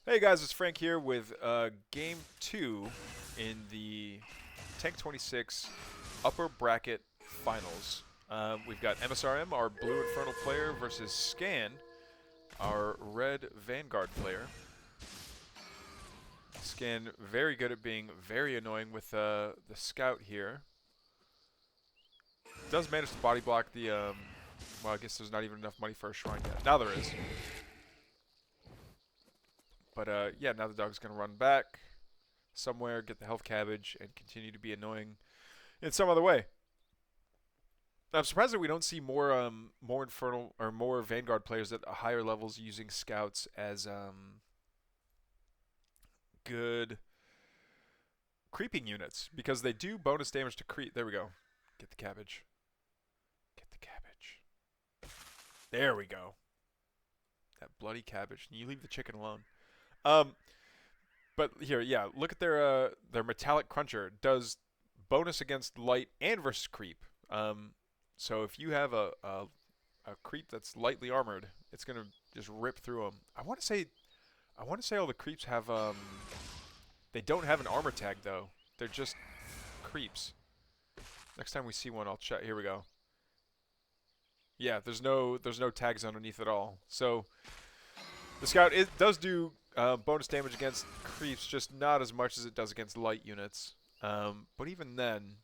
Hey guys, it's Frank here with Game 2 in the TANC26 Upper Bracket Finals. We've got msrm, our blue Infernal player, versus Scan, our red Vanguard player. Scan very good at being very annoying with the Scout here. Does manage to body block the, well, I guess there's not even enough money for a shrine yet. Now there is. But yeah, now the dog's going to run back somewhere, get the health cabbage, and continue to be annoying in some other way. I'm surprised that we don't see more Infernal or more Vanguard players at higher levels using Scouts as good creeping units, because they do bonus damage to creep. There we go. Get the cabbage. Get the cabbage. There we go. That bloody cabbage. You leave the chicken alone. But here, yeah, look at their metallic cruncher. Does bonus against light and versus creep. So if you have a creep that's lightly armored, it's gonna just rip through them. I want to say all the creeps have they don't have an armor tag though. They're just creeps. Next time we see one, I'll check. Here we go. Yeah, there's no tags underneath at all. So the Scout does do bonus damage against creeps, just not as much as it does against light units. But even then,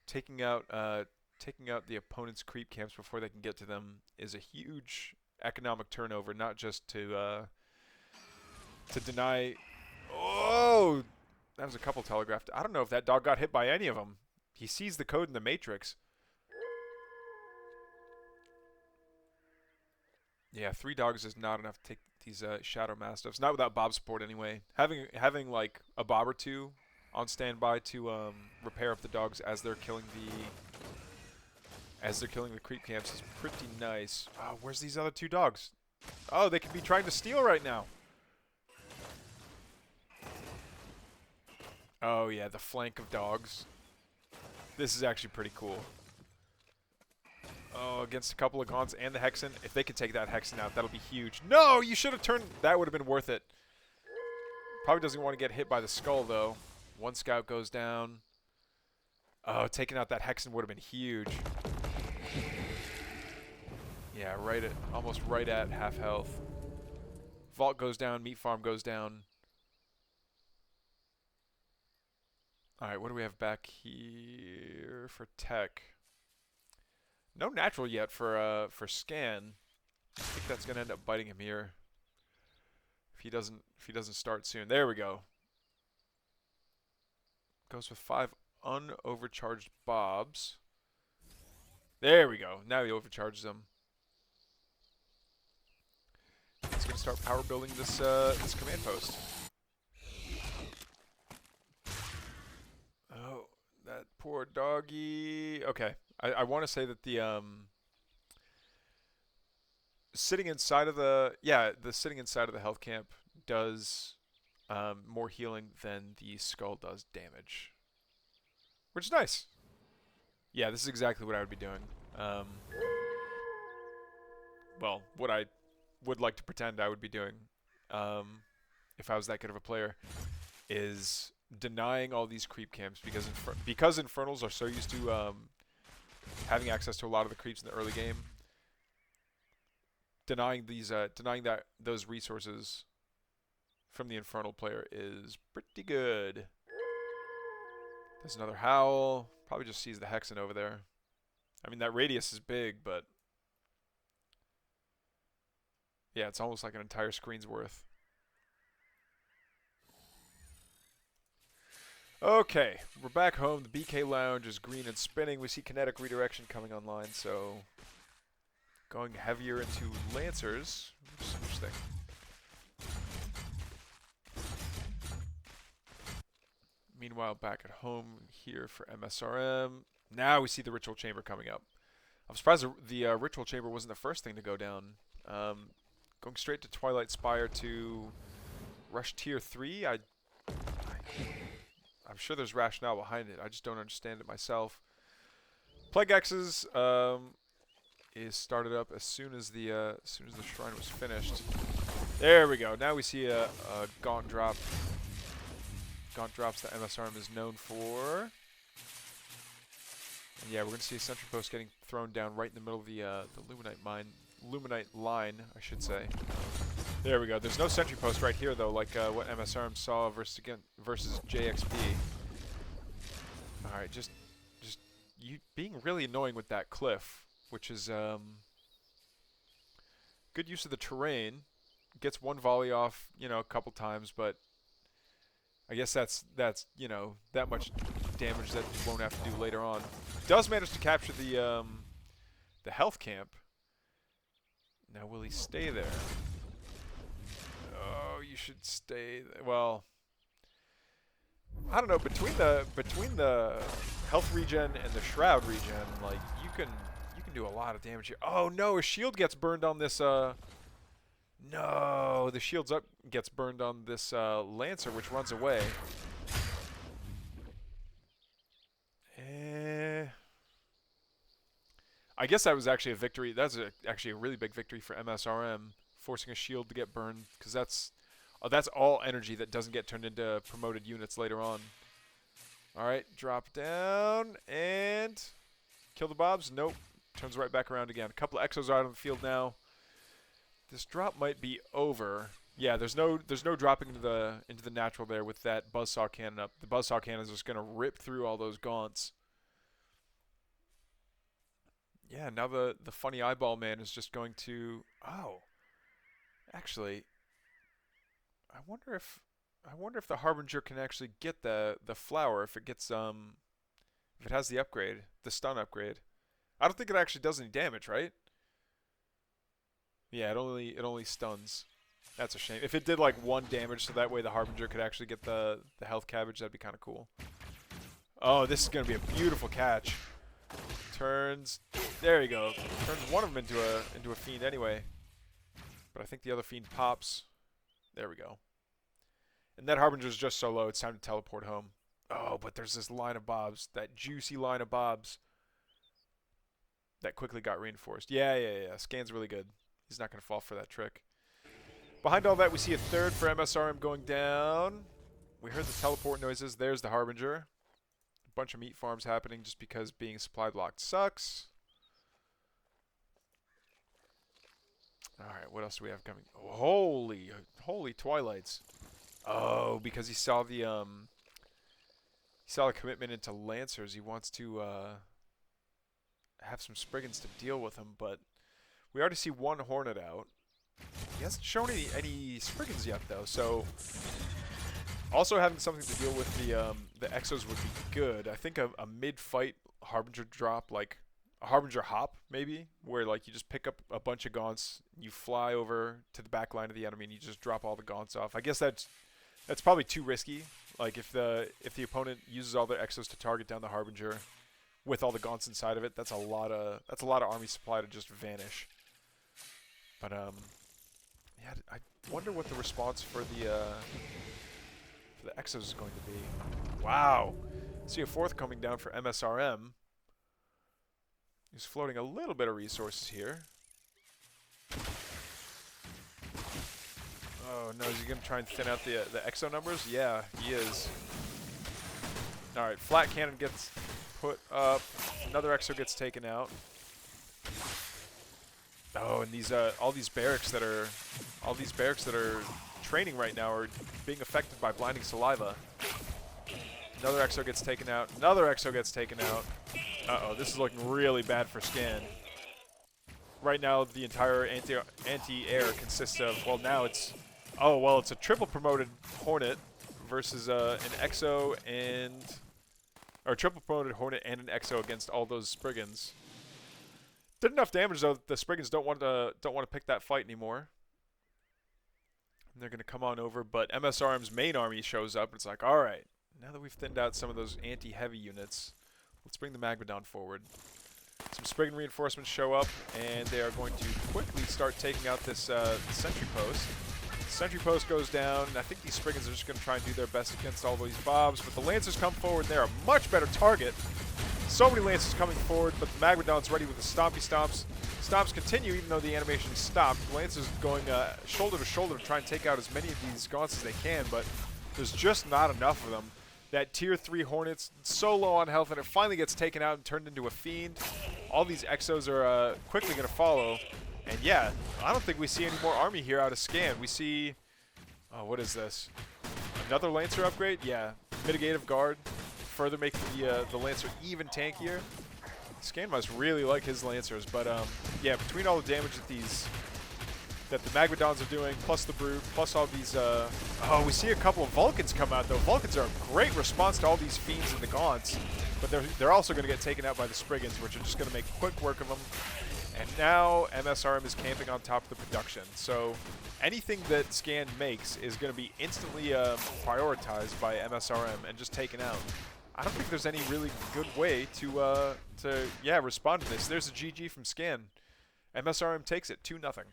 taking out the opponent's creep camps before they can get to them is a huge economic turnover. Not just to deny. Oh, that was a couple telegraphed. I don't know if that dog got hit by any of them. He sees the code in the matrix. Yeah, 3 dogs is not enough to take these Shadow Mastiffs. Not without Bob support anyway. Having like a Bob or two on standby to repair up the dogs as they're killing the creep camps is pretty nice. Oh, where's these other 2 dogs? Oh, they could be trying to steal right now. Oh yeah, the flank of dogs. This is actually pretty cool. Oh, against a couple of Gaunts and the Hexen. If they could take that Hexen out, that'll be huge. No, you should have turned. That would have been worth it. Probably doesn't want to get hit by the skull, though. 1 Scout goes down. Oh, taking out that Hexen would have been huge. Yeah, almost right at half health. Vault goes down. Meat Farm goes down. All right, what do we have back here for tech? No natural yet for Scan. I think that's gonna end up biting him here. If he doesn't start soon. There we go. Goes with 5 unovercharged Bobs. There we go. Now he overcharges them. He's gonna start power building this this command post. Oh, that poor doggy. Okay. I want to say that the sitting inside of the sitting inside of the health camp does more healing than the skull does damage, which is nice. Yeah, this is exactly what I would be doing. Well, what I would like to pretend I would be doing, if I was that good of a player, is denying all these creep camps because Infernals are so used to having access to a lot of the creeps in the early game. Denying those resources from the Infernal player is pretty good. There's another Howl. Probably just sees the Hexen over there. I mean, that radius is big, but yeah, it's almost like an entire screen's worth. Okay, we're back home. The BK Lounge is green and spinning. We see kinetic redirection coming online, so going heavier into Lancers, which is interesting. Meanwhile, back at home here for msrm. Now we see the Ritual Chamber coming up. I'm surprised the Ritual Chamber wasn't the first thing to go down. Going straight to Twilight Spire to rush tier 3. I'm sure there's rationale behind it. I just don't understand it myself. Plague X's is started up as soon as the shrine was finished. There we go. Now we see a gaunt drop. Gaunt drops that msrm is known for. And yeah, we're going to see a sentry post getting thrown down right in the middle of the Luminite line, I should say. There we go. There's no sentry post right here, though, like what msrm saw versus JXB. All right, just you being really annoying with that cliff, which is good use of the terrain. Gets one volley off, you know, a couple times, but I guess that's you know, that much damage that you won't have to do later on. Does manage to capture the health camp. Now will he stay there? Oh, you should stay there. Well, I don't know, between the health regen and the shroud regen, like you can do a lot of damage here. Oh no, his shield gets burned on this no, the shield's up gets burned on this Lancer, which runs away. I guess that was actually a victory. That's actually a really big victory for msrm, forcing a shield to get burned, because that's all energy that doesn't get turned into promoted units later on. All right, drop down and kill the Bobs. Nope, turns right back around again. A couple of Exos out on the field now. This drop might be over. Yeah, there's no dropping into the natural there with that buzzsaw cannon up. The buzzsaw cannon is just gonna rip through all those gaunts. Yeah, now the funny eyeball man is just going to. Oh, actually, I wonder if the Harbinger can actually get the flower if it gets if it has the upgrade, the stun upgrade. I don't think it actually does any damage, right? Yeah, it only stuns. That's a shame. If it did like 1 damage, so that way the Harbinger could actually get the health cabbage, that'd be kind of cool. Oh, this is gonna be a beautiful catch. Turns. There you go. Turns one of them into a fiend anyway. But I think the other fiend pops. There we go. And that Harbinger's just so low, it's time to teleport home. Oh, but there's this line of Bobs, that juicy line of Bobs that quickly got reinforced. Yeah. Scan's really good. He's not going to fall for that trick. Behind all that, we see a third for msrm going down. We heard the teleport noises. There's the Harbinger. A bunch of meat farms happening just because being supply blocked sucks. All right, what else do we have coming? Oh, holy Twilights. Oh, because he saw the commitment into Lancers. He wants to have some Spriggans to deal with him, but we already see one Hornet out. He hasn't shown any Spriggans yet, though, so also having something to deal with the Exos would be good. I think a mid-fight Harbinger drop, like a Harbinger hop, maybe, where like you just pick up a bunch of gaunts, you fly over to the back line of the enemy, and you just drop all the gaunts off. I guess that's probably too risky. Like if the opponent uses all their Exos to target down the Harbinger with all the gaunts inside of it, that's a lot of army supply to just vanish. But yeah, I wonder what the response for the Exos is going to be. Wow, see a fourth coming down for msrm. He's floating a little bit of resources here. Oh no, is he going to try and thin out the Exo numbers? Yeah, he is. Alright, flat cannon gets put up. Another Exo gets taken out. Oh, and these all these barracks that are training right now are being affected by blinding saliva. Another Exo gets taken out. Another Exo gets taken out. Uh-oh, this is looking really bad for Scan. Right now, the entire anti-air consists of, well, now it's, oh, well, it's a triple promoted Hornet versus an Exo and, or triple promoted Hornet and an Exo against all those Spriggans. Did enough damage though. The Spriggans don't want to pick that fight anymore. And they're gonna come on over, but msrm's main army shows up. And it's like, all right, now that we've thinned out some of those anti-heavy units, let's bring the Magmadon forward. Some Spriggan reinforcements show up, and they are going to quickly start taking out this sentry post. Sentry post goes down, and I think these Spriggans are just going to try and do their best against all these Bobs, but the Lancers come forward, and they're a much better target So many Lancers coming forward, but the Magmadon's ready with the Stompy Stomps. Stomps continue even though the animation stopped. Lancers going shoulder to shoulder to try and take out as many of these Gaunts as they can, but there's just not enough of them. That tier 3 Hornet's so low on health, and it finally gets taken out and turned into a Fiend. All these Exos are quickly going to follow. And yeah, I don't think we see any more army here out of Scan. We see, oh, what is this? Another Lancer upgrade? Yeah, Mitigative Guard, further making the Lancer even tankier. Scan must really like his Lancers, but yeah, between all the damage that the Magmadons are doing, plus the Brute, plus all these, oh, we see a couple of Vulcans come out, though. Vulcans are a great response to all these Fiends and the Gaunts, but they're also going to get taken out by the Spriggans, which are just going to make quick work of them. And now MSRM is camping on top of the production, so anything that Scan makes is going to be instantly prioritized by MSRM and just taken out. I don't think there's any really good way to yeah, respond to this. There's a GG from Scan. MSRM takes it 2-0.